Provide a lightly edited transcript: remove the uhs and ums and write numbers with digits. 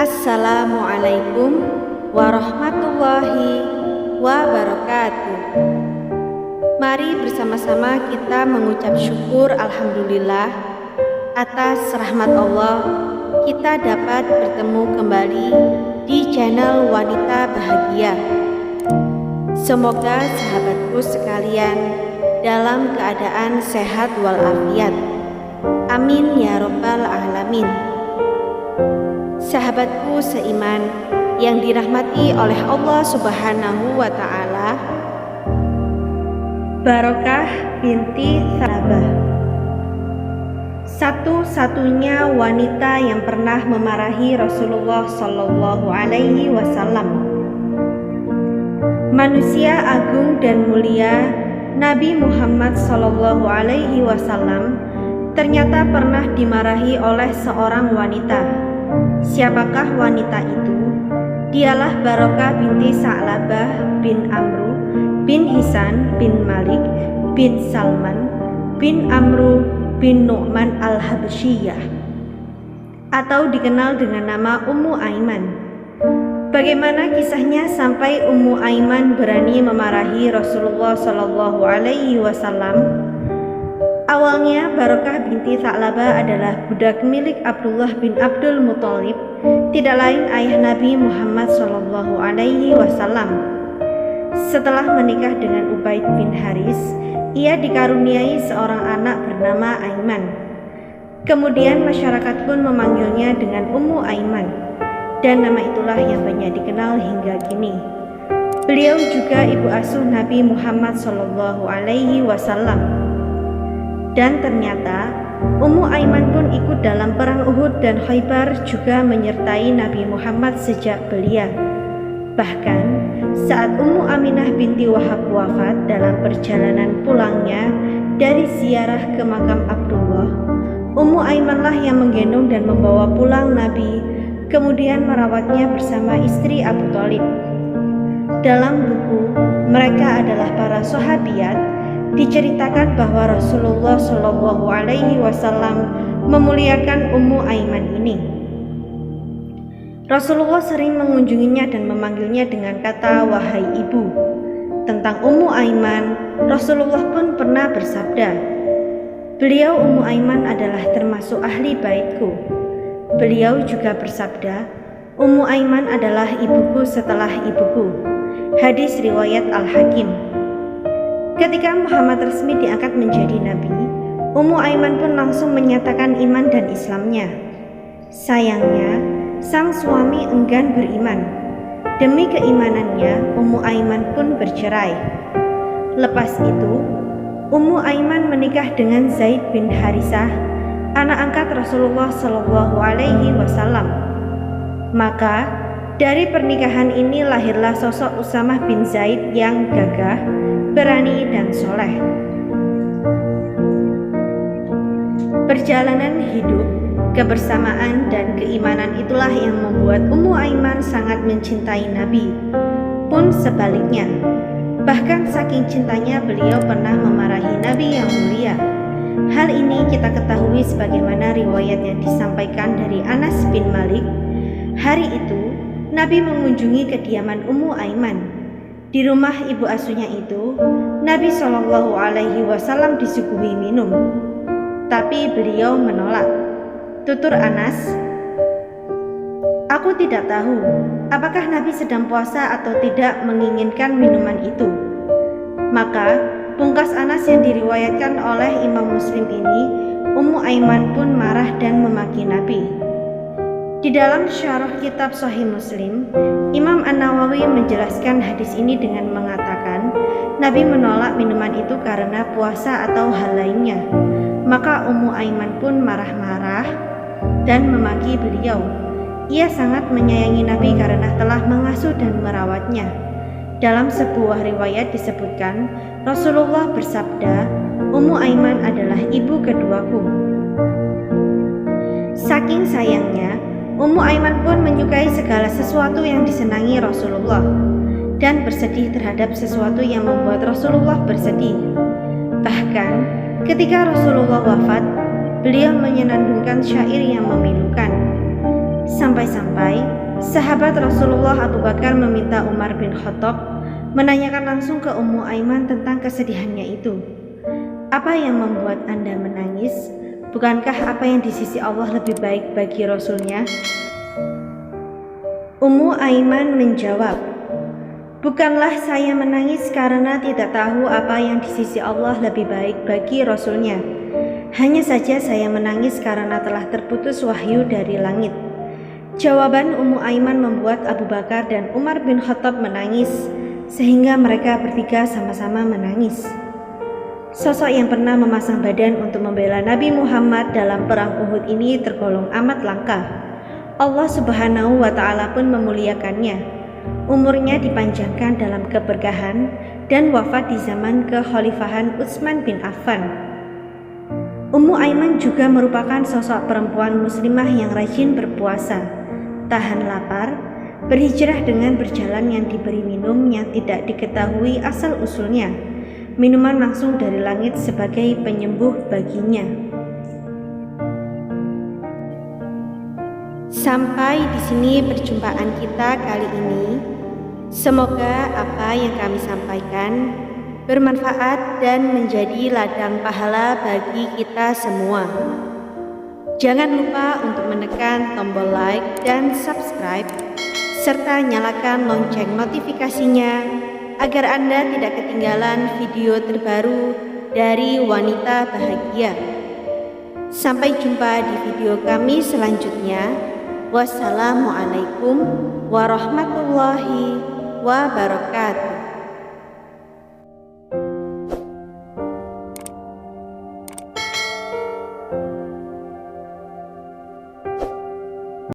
Assalamualaikum warahmatullahi wabarakatuh. Mari bersama-sama kita mengucap syukur alhamdulillah atas rahmat Allah kita dapat bertemu kembali di channel Wanita Bahagia. Semoga sahabatku sekalian dalam keadaan sehat walafiat. Amin ya robbal alamin. Sahabatku seiman yang dirahmati oleh Allah Subhanahu wa Ta'ala, Barokah binti Thalabah, satu-satunya wanita yang pernah memarahi Rasulullah Shallallahu Alaihi Wasallam. Manusia agung dan mulia Nabi Muhammad Shallallahu Alaihi Wasallam ternyata pernah dimarahi oleh seorang wanita. Siapakah wanita itu? Dialah Barokah binti Sa'labah bin Amru bin Hisan bin Malik bin Salman bin Amru bin Nu'man al-Habasyiyah, atau dikenal dengan nama Ummu Aiman. Bagaimana kisahnya sampai Ummu Aiman berani memarahi Rasulullah Shallallahu Alaihi Wasallam? Awalnya Barokah binti Sa'labah adalah budak milik Abdullah bin Abdul Muthalib, tidak lain ayah Nabi Muhammad Shallallahu Alaihi Wasallam. Setelah menikah dengan Ubaid bin Haris, ia dikaruniai seorang anak bernama Aiman. Kemudian masyarakat pun memanggilnya dengan Ummu Aiman, dan nama itulah yang banyak dikenal hingga kini. Beliau juga ibu asuh Nabi Muhammad Shallallahu Alaihi Wasallam. Dan ternyata Ummu Aiman pun ikut dalam perang Uhud dan Khaybar, juga menyertai Nabi Muhammad sejak belia. Bahkan saat Ummu Aminah binti Wahab wafat dalam perjalanan pulangnya dari ziarah ke makam Abdullah, Ummu Aimanlah yang menggendong dan membawa pulang Nabi, kemudian merawatnya bersama istri Abu Thalib. Dalam buku Mereka Adalah Para Sahabiat diceritakan bahwa Rasulullah Shallallahu Alaihi Wasallam memuliakan Ummu Aiman ini. Rasulullah sering mengunjunginya dan memanggilnya dengan kata wahai ibu. Tentang Ummu Aiman, Rasulullah pun pernah bersabda, beliau Ummu Aiman adalah termasuk ahli baitku. Beliau juga bersabda, Ummu Aiman adalah ibuku setelah ibuku. Hadis riwayat Al-Hakim. Ketika Muhammad resmi diangkat menjadi nabi, Ummu Aiman pun langsung menyatakan iman dan Islamnya. Sayangnya, sang suami enggan beriman. Demi keimanannya, Ummu Aiman pun bercerai. Lepas itu, Ummu Aiman menikah dengan Zaid bin Harisah, anak angkat Rasulullah Shallallahu Alaihi Wasallam. Maka dari pernikahan ini lahirlah sosok Usamah bin Zaid yang gagah, berani dan soleh. Perjalanan hidup, kebersamaan dan keimanan itulah yang membuat Ummu Aiman sangat mencintai Nabi. Pun sebaliknya, bahkan saking cintanya beliau pernah memarahi Nabi yang mulia. Hal ini kita ketahui sebagaimana riwayat yang disampaikan dari Anas bin Malik. Hari itu Nabi mengunjungi kediaman Ummu Aiman. Di rumah ibu asuhnya itu, Nabi Shallallahu Alaihi Wasallam disuguhi minum, tapi beliau menolak. Tutur Anas, aku tidak tahu apakah Nabi sedang puasa atau tidak menginginkan minuman itu. Maka pungkas Anas yang diriwayatkan oleh Imam Muslim ini, Ummu Aiman pun marah dan memaki Nabi. Di dalam syarah kitab Sahih Muslim, Imam An-Nawawi menjelaskan hadis ini dengan mengatakan Nabi menolak minuman itu karena puasa atau hal lainnya. Maka Ummu Aiman pun marah-marah dan memaki beliau. Ia sangat menyayangi Nabi karena telah mengasuh dan merawatnya. Dalam sebuah riwayat disebutkan Rasulullah bersabda, Ummu Aiman adalah ibu keduaku. Saking sayangnya, Ummu Aiman pun menyukai segala sesuatu yang disenangi Rasulullah dan bersedih terhadap sesuatu yang membuat Rasulullah bersedih. Bahkan ketika Rasulullah wafat, beliau menyenandungkan syair yang memilukan. Sampai-sampai sahabat Rasulullah Abu Bakar meminta Umar bin Khattab menanyakan langsung ke Ummu Aiman tentang kesedihannya itu. Apa yang membuat Anda menangis? Bukankah apa yang di sisi Allah lebih baik bagi Rasulnya? Ummu Aiman menjawab, bukanlah saya menangis karena tidak tahu apa yang di sisi Allah lebih baik bagi Rasulnya. Hanya saja saya menangis karena telah terputus wahyu dari langit. Jawaban Ummu Aiman membuat Abu Bakar dan Umar bin Khattab menangis, sehingga mereka bertiga sama-sama menangis. Sosok yang pernah memasang badan untuk membela Nabi Muhammad dalam perang Uhud ini tergolong amat langka. Allah Subhanahu wa Ta'ala pun memuliakannya. Umurnya dipanjangkan dalam keberkahan dan wafat di zaman kekhalifahan Utsman bin Affan. Ummu Aiman juga merupakan sosok perempuan muslimah yang rajin berpuasa, tahan lapar, berhijrah dengan berjalan yang diberi minum yang tidak diketahui asal-usulnya, minuman langsung dari langit sebagai penyembuh baginya. Sampai di sini perjumpaan kita kali ini. Semoga apa yang kami sampaikan bermanfaat dan menjadi ladang pahala bagi kita semua. Jangan lupa untuk menekan tombol like dan subscribe, serta nyalakan lonceng notifikasinya agar Anda tidak ketinggalan video terbaru dari Wanita Bahagia. Sampai jumpa di video kami selanjutnya. Wassalamualaikum warahmatullahi wabarakatuh.